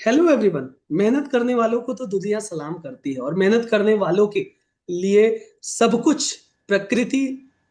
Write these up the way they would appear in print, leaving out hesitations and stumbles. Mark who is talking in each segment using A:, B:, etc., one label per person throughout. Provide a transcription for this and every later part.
A: Hello everyone. मेहनत करने वालों को तो दुनिया सलाम करती है और मेहनत करने वालों के लिए सब कुछ प्रकृति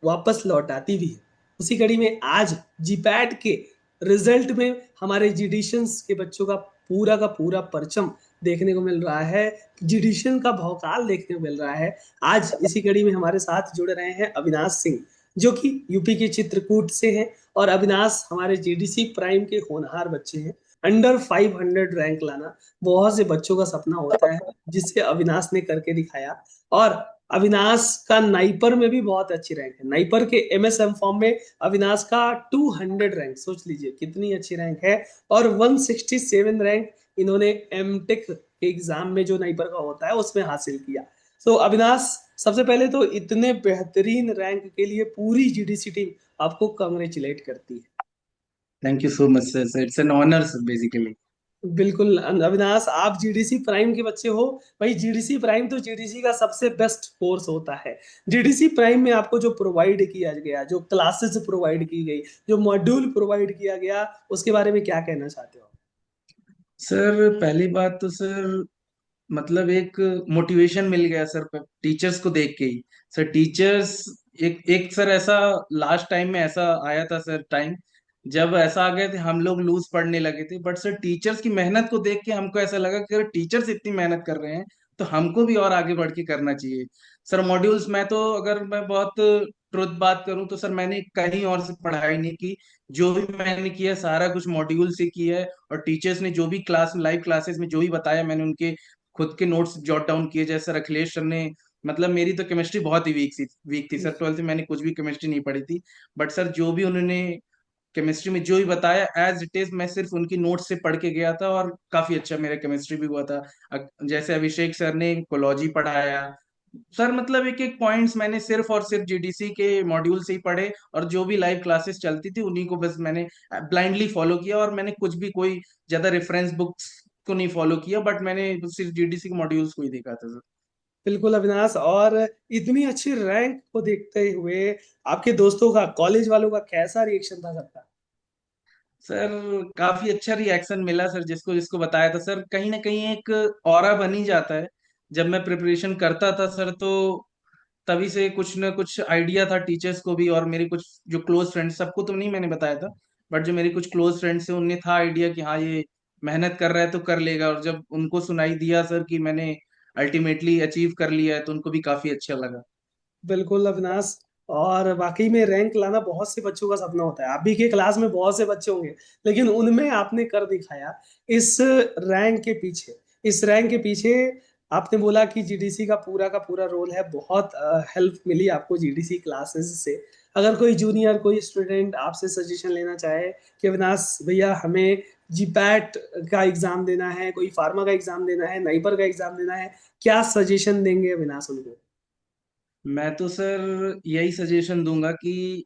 A: वापस लौटाती भी है। उसी कड़ी में आज जीपैट के रिजल्ट में हमारे जीडिशंस के बच्चों का पूरा परचम देखने को मिल रहा है। जीडिशन का भौकाल देखने को मिल रहा है। आज इसी कड़ी में हमारे साथ जुड़ रहे हैं अविनाश सिंह, जो कि यूपी के चित्रकूट से हैं। और अविनाश हमारे जीडीसी प्राइम के होनहार बच्चे हैं। अंडर 500 रैंक लाना बहुत से बच्चों का सपना होता है, जिसे अविनाश ने करके दिखाया। और अविनाश का नाइपर में भी बहुत अच्छी रैंक है। नाइपर के एमएसएम फॉर्म में अविनाश का 200 रैंक, सोच लीजिए कितनी अच्छी रैंक है। और 167 रैंक इन्होंने एमटेक के एग्जाम में जो नाइपर का होता है उसमें हासिल किया। तो अविनाश, सबसे पहले तो इतने बेहतरीन रैंक के लिए पूरी जीडीसी टीम आपको कांग्रेचुलेट करती है।
B: Thank you so much sir it's an honour sir basically.
A: बिल्कुल अविनाश, आप जीडीसी प्राइम के बच्चे हो। भाई, जीडीसी प्राइम तो जीडीसी का सबसे बेस्ट कोर्स होता है। जीडीसी प्राइम में आपको जो प्रोवाइड किया गया, जो क्लासेस प्रोवाइड की गई, जो मॉड्यूल प्रोवाइड किया गया, उसके बारे में क्या कहना चाहते हो?
B: सर पहली बात तो सर मतलब एक मोटिवेशन मिल गया सर टीचर्स को देख के ही। सर टीचर्स एक एक सर ऐसा लास्ट टाइम में ऐसा आया था सर टाइम जब ऐसा आ गए थे हम लोग लूज पढ़ने लगे थे, बट सर टीचर्स की मेहनत को देख के हमको ऐसा लगा कि अगर टीचर्स इतनी मेहनत कर रहे हैं तो हमको भी और आगे बढ़ के करना चाहिए। सर मॉड्यूल्स में तो अगर मैं बहुत ट्रुथ बात करूं तो सर मैंने कहीं और से पढ़ाई नहीं की। जो भी मैंने किया सारा कुछ मॉड्यूल से किया है, और टीचर्स ने जो भी क्लास लाइव क्लासेस में जो भी बताया मैंने उनके खुद के नोट्स जॉट डाउन किए। जैसे सर अखिलेश सर ने मतलब मेरी तो केमिस्ट्री बहुत ही वीक थी सर, 12th में मैंने कुछ भी केमिस्ट्री नहीं पढ़ी थी। बट सर जो भी उन्होंने केमिस्ट्री में जो भी बताया एज इट इज मैं सिर्फ उनकी नोट से पढ़ के गया था और काफी अच्छा मेरा केमिस्ट्री भी हुआ था। जैसे अभिषेक सर ने कोलॉजी पढ़ाया। सर मतलब एक एक पॉइंट्स मैंने सिर्फ और सिर्फ जीडीसी के मॉड्यूल से ही पढ़े, और जो भी लाइव क्लासेस चलती थी उन्हीं को बस मैंने ब्लाइंडली फॉलो किया, और मैंने कुछ भी कोई ज्यादा रेफरेंस बुक्स को नहीं फॉलो किया, बट मैंने सिर्फ जीडीसी के मॉड्यूल्स को ही देखा था सर।
A: बिल्कुल अविनाश, और इतनी अच्छी रैंक को देखते हुए आपके दोस्तों का, कॉलेज वालों का कैसा रिएक्शन था सबका?
B: सर काफी अच्छा रिएक्शन मिला सर, जिसको जिसको बताया था सर कहीं ना कहीं एक ऑरा बन ही जाता है। जब मैं प्रिपरेशन करता था सर तो तभी से कुछ ना कुछ आइडिया था टीचर्स को भी, और मेरे कुछ जो क्लोज फ्रेंड्स, सबको तो नहीं मैंने बताया था, बट जो मेरे कुछ क्लोज फ्रेंड्स थे उन्हें था आइडिया कि हाँ ये मेहनत कर रहा है तो कर लेगा। और जब उनको सुनाई दिया सर कि मैंने अल्टीमेटली अचीव कर लिया है तो उनको भी काफी अच्छा लगा।
A: बिल्कुल अविनाश, और वाकई में रैंक लाना बहुत से बच्चों का सपना होता है। आप भी के क्लास में बहुत से बच्चे होंगे, लेकिन उनमें आपने कर दिखाया। इस रैंक के पीछे, इस रैंक के पीछे आपने बोला कि जीडीसी का पूरा रोल है। बहुत हेल्प मिली आपको जीडीसी क्लासेस से। अगर कोई जूनियर, कोई स्टूडेंट आपसे सजेशन लेना चाहे कि अविनाश भैया हमें जीपैट का एग्जाम देना है, कोई फार्मा का एग्जाम देना है, नाइपर का एग्जाम देना है, क्या सजेशन देंगे अविनाश उनको?
B: मैं तो सर यही सजेशन दूंगा कि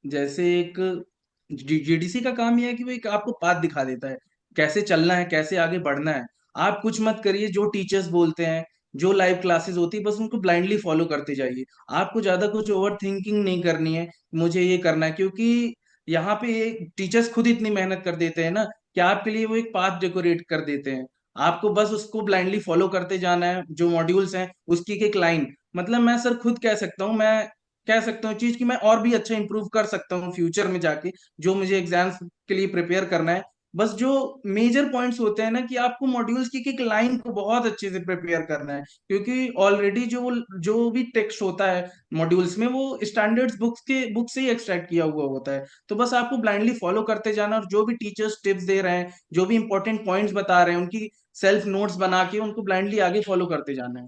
B: जैसे एक जीडीसी का काम यह है कि वो एक आपको पाथ दिखा देता है कैसे चलना है, कैसे आगे बढ़ना है। आप कुछ मत करिए, जो टीचर्स बोलते हैं, जो लाइव क्लासेस होती है बस उनको ब्लाइंडली फॉलो करते जाइए। आपको ज्यादा कुछ ओवर थिंकिंग नहीं करनी है मुझे ये करना है, क्योंकि यहाँ पे टीचर्स खुद इतनी मेहनत कर देते हैं ना कि आपके लिए वो एक पाथ डेकोरेट कर देते हैं। आपको बस उसको ब्लाइंडली फॉलो करते जाना है, जो मॉड्यूल्स हैं उसकी एक एक लाइन। मतलब मैं सर खुद कह सकता हूँ, मैं कह सकता हूँ चीज कि मैं और भी अच्छा इंप्रूव कर सकता हूँ फ्यूचर में जाके, जो मुझे एग्जाम्स के लिए प्रिपेयर करना है। बस जो मेजर पॉइंट्स होते हैं ना कि आपको मॉड्यूल्स की एक लाइन को बहुत अच्छे से प्रिपेयर करना है, क्योंकि ऑलरेडी जो भी टेक्स्ट होता है मॉड्यूल्स में वो स्टैंडर्ड्स बुक से ही एक्सट्रैक्ट किया हुआ होता है। तो बस आपको ब्लाइंडली फॉलो करते जाना, और जो भी टीचर्स टिप्स दे रहे हैं, जो भी इंपॉर्टेंट पॉइंट्स बता रहे हैं, उनकी सेल्फ नोट्स बना के उनको ब्लाइंडली आगे फॉलो करते जाना है।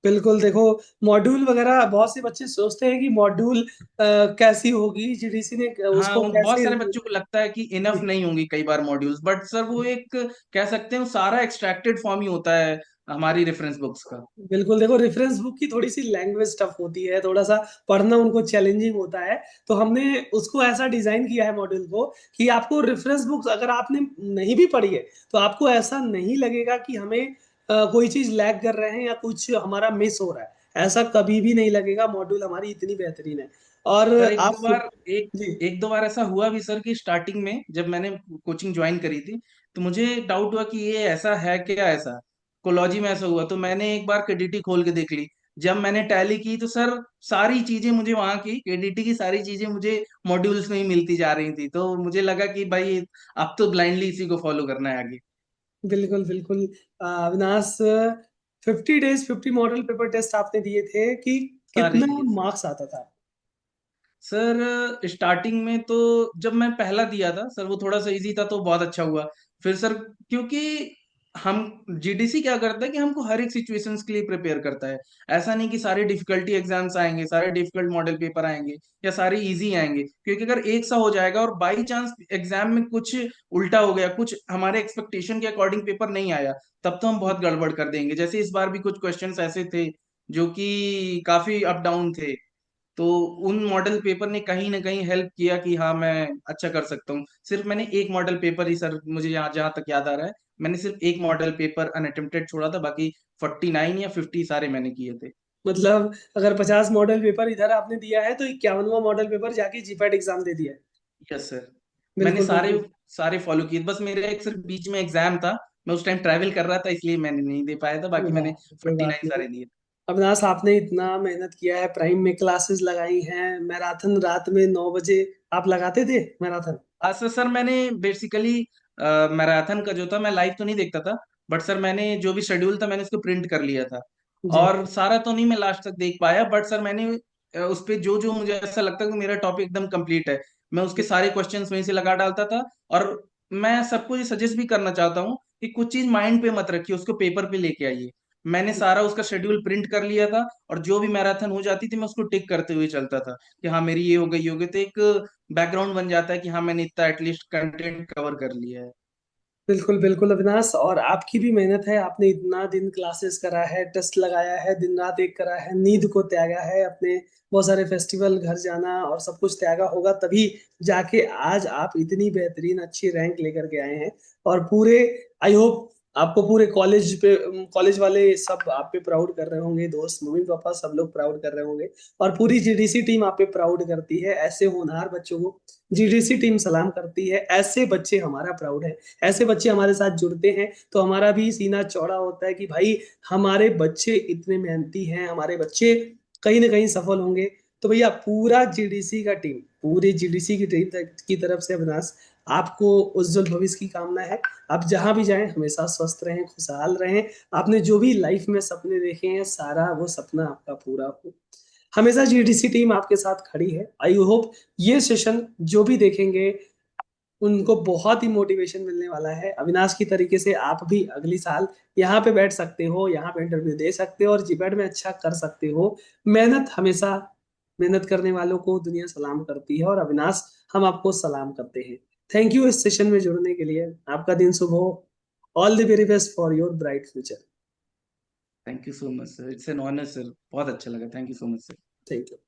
A: बिल्कुल, देखो मॉड्यूल वगैरह बहुत से बच्चे सोचते हैं कि मॉड्यूल कैसी होगी, जीडीसी ने
B: हाँ
A: उसको
B: उन बहुत
A: कैसे।
B: सारे बच्चों को लगता है कि इनफ नहीं होंगी कई बार मॉड्यूल्स, बट सर वो एक कह सकते हैं वो सारा एक्सट्रैक्टेड फॉर्म ही होता है हमारी रेफरेंस बुक्स का।
A: बिल्कुल, देखो रेफरेंस बुक की थोड़ी सी लैंग्वेज टफ होती है, थोड़ा सा पढ़ना उनको चैलेंजिंग होता है। तो हमने उसको ऐसा डिजाइन किया है मॉड्यूल को कि आपको रेफरेंस बुक्स अगर आपने नहीं भी पढ़ी है तो आपको ऐसा नहीं लगेगा कि हमें कोई चीज लैग कर रहे हैं या कुछ हमारा मिस हो रहा है। ऐसा कभी भी नहीं लगेगा, मॉड्यूल हमारी इतनी बेहतरीन है। और
B: सर एक
A: आप
B: दो बार एक
A: जी
B: एक दो बार ऐसा हुआ भी सर कि स्टार्टिंग में जब मैंने कोचिंग ज्वाइन करी थी, तो मुझे डाउट हुआ कि ये ऐसा है क्या, ऐसा कोलॉजी में ऐसा हुआ, तो मैंने एक बार केडीटी खोल के देख ली। जब मैंने टैली की तो सर सारी चीजें मुझे वहां की केडीटी की सारी चीजें मुझे मॉड्यूल्स में ही मिलती जा रही थी, तो मुझे लगा कि भाई अब तो ब्लाइंडली इसी को फॉलो करना है आगे।
A: बिल्कुल बिल्कुल। Avinash, 50 days 50 model paper test आपने दिए थे कि
B: सारे
A: कितना
B: दिए सर।
A: मार्क्स आता था?
B: सर स्टार्टिंग में तो जब मैं पहला दिया था सर वो थोड़ा सा इजी था तो बहुत अच्छा हुआ। फिर सर क्योंकि हम जीडीसी क्या करता है कि हमको हर एक सिचुएशंस के लिए प्रिपेयर करता है। ऐसा नहीं कि सारे डिफिकल्टी एग्जाम्स आएंगे, सारे डिफिकल्ट मॉडल पेपर आएंगे या सारे इजी आएंगे, क्योंकि अगर एक सा हो जाएगा और बाई चांस एग्जाम में कुछ उल्टा हो गया, कुछ हमारे एक्सपेक्टेशन के अकॉर्डिंग पेपर नहीं आया, तब तो हम बहुत गड़बड़ कर देंगे। जैसे इस बार भी कुछ क्वेश्चंस ऐसे थे जो कि काफी अप डाउन थे, तो उन मॉडल पेपर ने कहीं ना कहीं हेल्प किया कि हाँ मैं अच्छा कर सकता हूँ। सिर्फ मैंने एक मॉडल पेपर ही सर, मुझे यहाँ जहाँ तक याद आ रहा है, मैंने सिर्फ एक मॉडल पेपर अनअटेम्प्टेड छोड़ा था, बाकी 49 या 50 सारे मैंने किए थे।
A: मतलब अगर 50 मॉडल पेपर इधर आपने दिया है तो 51वां मॉडल पेपर जाके जीपैट एग्जाम दे दिया है।
B: Yes sir. मैंने
A: बिल्कुल
B: सारे
A: बिल्कुल।
B: सारे फॉलो किए, बस मेरे एक सिर्फ बीच में एग्जाम था, मैं उस टाइम ट्रैवल कर रहा था इसलिए मैंने नहीं दे पाया था, बाकी
A: वाह,
B: मैंने
A: कोई
B: फोर्टी
A: बात
B: नाइन
A: नहीं।
B: सारे दिए।
A: अविनाश, आपने इतना मेहनत किया है, प्राइम में क्लासेस लगाई हैं, मैराथन रात में 9 बजे आप लगाते थे मैराथन?
B: सर सर मैंने बेसिकली मैराथन का जो था मैं लाइव तो नहीं देखता था, बट सर मैंने जो भी शेड्यूल था मैंने उसको प्रिंट कर लिया था।
A: जी
B: और सारा तो नहीं मैं लास्ट तक देख पाया, बट सर मैंने उस पे जो जो मुझे ऐसा लगता है कि मेरा टॉपिक एकदम कंप्लीट है, मैं उसके सारे क्वेश्चंस वहीं से लगा डालता था। और मैं सबको ये सजेस्ट भी करना चाहता हूँ कि कुछ चीज माइंड पे मत रखिए, उसको पेपर पे लेके आइए। मैंने सारा उसका शेड्यूल प्रिंट कर लिया था, और जो भी मैराथन हो जाती थी मैं उसको टिक करते हुए चलता था कि हाँ मेरी ये हो गई, ये हो गई, तो एक बैकग्राउंड बन जाता है कि हाँ मैंने इतना एटलीस्ट कंटेंट कवर कर लिया है।
A: बिल्कुल बिल्कुल अविनाश, और आपकी भी मेहनत है, आपने इतना दिन क्लासेस करा है, टेस्ट लगाया है, दिन रात एक करा है, नींद को त्यागा है, अपने बहुत सारे फेस्टिवल घर जाना और सब कुछ त्यागा होगा, तभी जाके आज आप इतनी बेहतरीन अच्छी रैंक लेकर के आए हैं। और पूरे, आई होप आपको पूरे कॉलेज पे, कॉलेज वाले सब आप पे प्राउड कर रहे होंगे, दोस्त मम्मी पापा सब लोग प्राउड कर रहे होंगे। और पूरी जीडीसी टीम आप पे प्राउड करती है, ऐसे होनहार बच्चों को जीडीसी टीम सलाम करती है। ऐसे बच्चे हमारा प्राउड है, ऐसे बच्चे हमारे साथ जुड़ते हैं तो हमारा भी सीना चौड़ा होता है कि भाई हमारे बच्चे इतने मेहनती हैं, हमारे बच्चे कहीं ना कहीं सफल होंगे। तो भैया पूरा जीडीसी का टीम, पूरी जीडीसी की टीम की तरफ से अविनाश, आपको उज्जवल भविष्य की कामना है। आप जहां भी जाएं हमेशा स्वस्थ रहें, खुशहाल रहें। आपने जो भी लाइफ में सपने देखे हैं सारा वो सपना आपका पूरा हो। हमेशा जीडीसी टीम आपके साथ खड़ी है। आई होप ये सेशन जो भी देखेंगे उनको बहुत ही मोटिवेशन मिलने वाला है। अविनाश की तरीके से आप भी अगली साल यहाँ पे बैठ सकते हो, यहाँ पे इंटरव्यू दे सकते हो और जीपैट में अच्छा कर सकते हो। मेहनत हमेशा, मेहनत करने वालों को दुनिया सलाम करती है, और अविनाश हम आपको सलाम करते हैं। थैंक यू इस सेशन में जुड़ने के लिए। आपका दिन शुभ हो। All the very best for your bright future.
B: Thank you so much sir, it's an honour sir, बहुत अच्छा लगा, thank you so much sir.
A: Thank you.